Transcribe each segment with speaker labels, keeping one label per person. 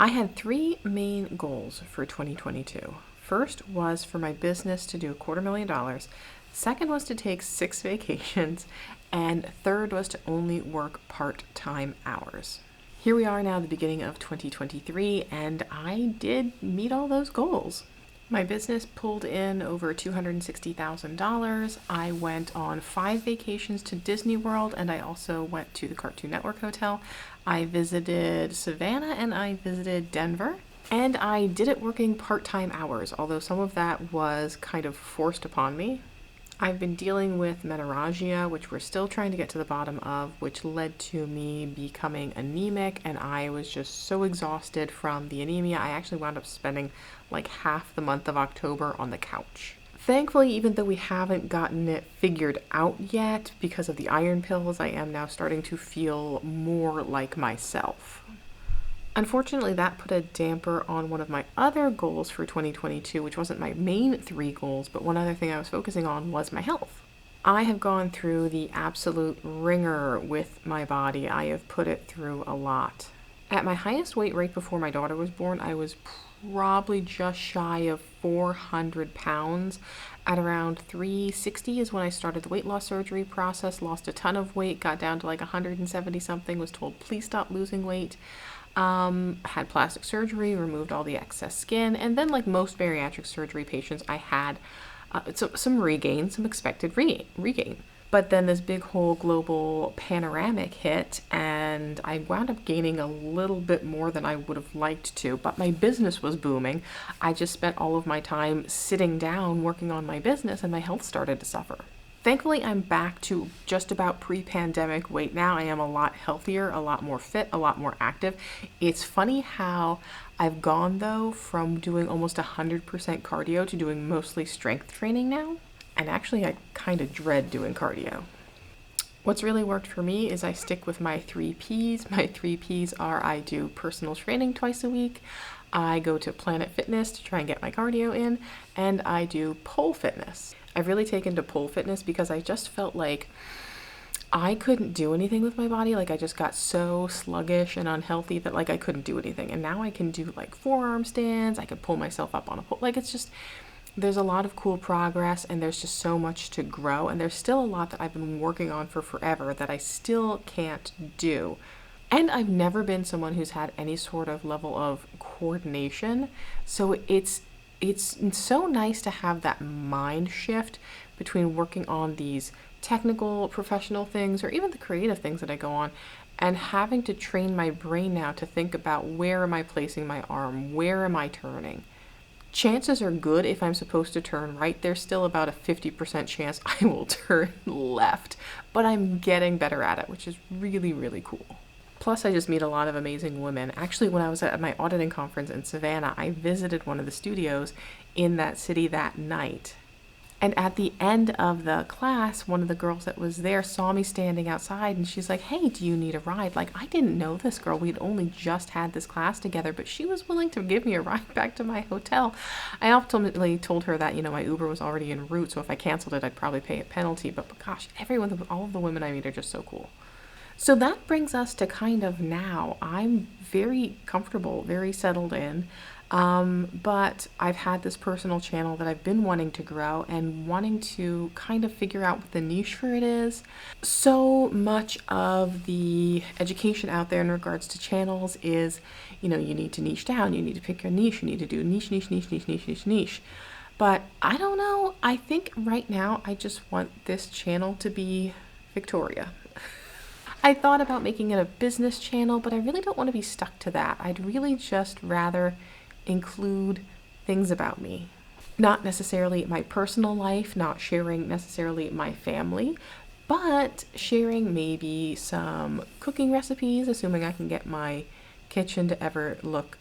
Speaker 1: I had three main goals for 2022. First was for my business to do $250,000. Second was to take 6 vacations. And third was to only work part-time hours. Here we are now at the beginning of 2023, and I did meet all those goals. My business pulled in over $260,000. I went on 5 vacations to Disney World, and I also went to the Cartoon Network Hotel. I visited Savannah and I visited Denver. And I did it working part-time hours, although some of that was kind of forced upon me. I've been dealing with menorrhagia, which we're still trying to get to the bottom of, which led to me becoming anemic, and I was just so exhausted from the anemia. I actually wound up spending like half the month of October on the couch. Thankfully, even though we haven't gotten it figured out yet, because of the iron pills, I am now starting to feel more like myself. Unfortunately, that put a damper on one of my other goals for 2022, which wasn't my main 3 goals, but one other thing I was focusing on was my health. I have gone through the absolute ringer with my body. I have put it through a lot. At my highest weight right before my daughter was born, I was probably just shy of 400 pounds. At around 360 is when I started the weight loss surgery process, lost a ton of weight, got down to like 170 something, was told, please stop losing weight. Had plastic surgery, removed all the excess skin, and then like most bariatric surgery patients, I had some regain, some expected regain. But then this big whole global panoramic hit, and I wound up gaining a little bit more than I would have liked to, but my business was booming. I just spent all of my time sitting down working on my business, and my health started to suffer. Thankfully, I'm back to just about pre-pandemic weight now. I am a lot healthier, a lot more fit, a lot more active. It's funny how I've gone, though, from doing almost 100% cardio to doing mostly strength training now. And actually, I kind of dread doing cardio. What's really worked for me is I stick with my 3 Ps. My 3 Ps are I do personal training twice a week, I go to Planet Fitness to try and get my cardio in, and I do pole fitness. I've really taken to pole fitness because I just felt like I couldn't do anything with my body. Like I just got so sluggish and unhealthy that like I couldn't do anything. And now I can do like forearm stands. I can pull myself up on a pole. Like it's just, there's a lot of cool progress and there's just so much to grow. And there's still a lot that I've been working on for forever that I still can't do. And I've never been someone who's had any sort of level of coordination. So it's so nice to have that mind shift between working on these technical, professional things, or even the creative things that I go on, and having to train my brain now to think about where am I placing my arm, where am I turning. Chances are good if I'm supposed to turn right, there's still about a 50% chance I will turn left, but I'm getting better at it, which is really, really cool. Plus, I just meet a lot of amazing women. Actually, when I was at my auditing conference in Savannah, I visited one of the studios in that city that night. And at the end of the class, one of the girls that was there saw me standing outside and she's like, hey, do you need a ride? Like, I didn't know this girl. We'd only just had this class together, but she was willing to give me a ride back to my hotel. I ultimately told her that, my Uber was already en route, so if I canceled it, I'd probably pay a penalty. But gosh, all of the women I meet are just so cool. So that brings us to kind of now. I'm very comfortable, very settled in, but I've had this personal channel that I've been wanting to grow and wanting to kind of figure out what the niche for it is. So much of the education out there in regards to channels is, you need to niche down, you need to pick your niche, you need to do niche, niche, niche, niche, niche, niche, niche. But I don't know, I think right now I just want this channel to be Victoria. I thought about making it a business channel, but I really don't want to be stuck to that. I'd really just rather include things about me. Not necessarily my personal life, not sharing necessarily my family, but sharing maybe some cooking recipes, assuming I can get my kitchen to ever look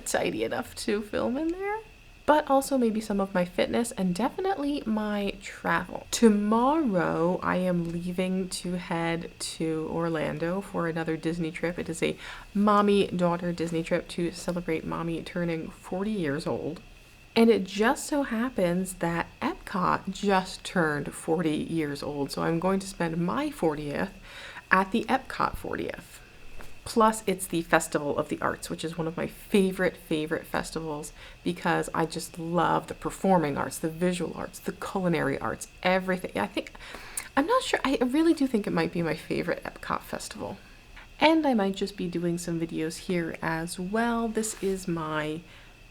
Speaker 1: tidy enough to film in there. But also maybe some of my fitness and definitely my travel. Tomorrow, I am leaving to head to Orlando for another Disney trip. It is a mommy-daughter Disney trip to celebrate mommy turning 40 years old. And it just so happens that Epcot just turned 40 years old. So I'm going to spend my 40th at the Epcot 40th. Plus, it's the Festival of the Arts, which is one of my favorite festivals because I just love the performing arts, the visual arts, the culinary arts, everything. I'm not sure, I really do think it might be my favorite Epcot festival. And I might just be doing some videos here as well. This is my,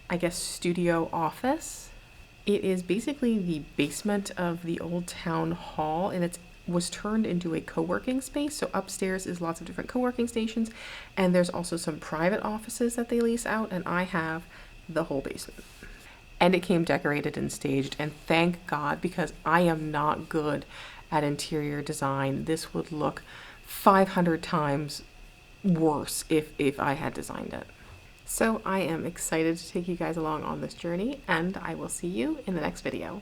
Speaker 1: I guess, studio office. It is basically the basement of the old town hall, and it was turned into a co-working space. So upstairs is lots of different co-working stations, and there's also some private offices that they lease out, and I have the whole basement. And it came decorated and staged, and thank God, because I am not good at interior design. This would look 500 times worse if I had designed it. So I am excited to take you guys along on this journey, and I will see you in the next video.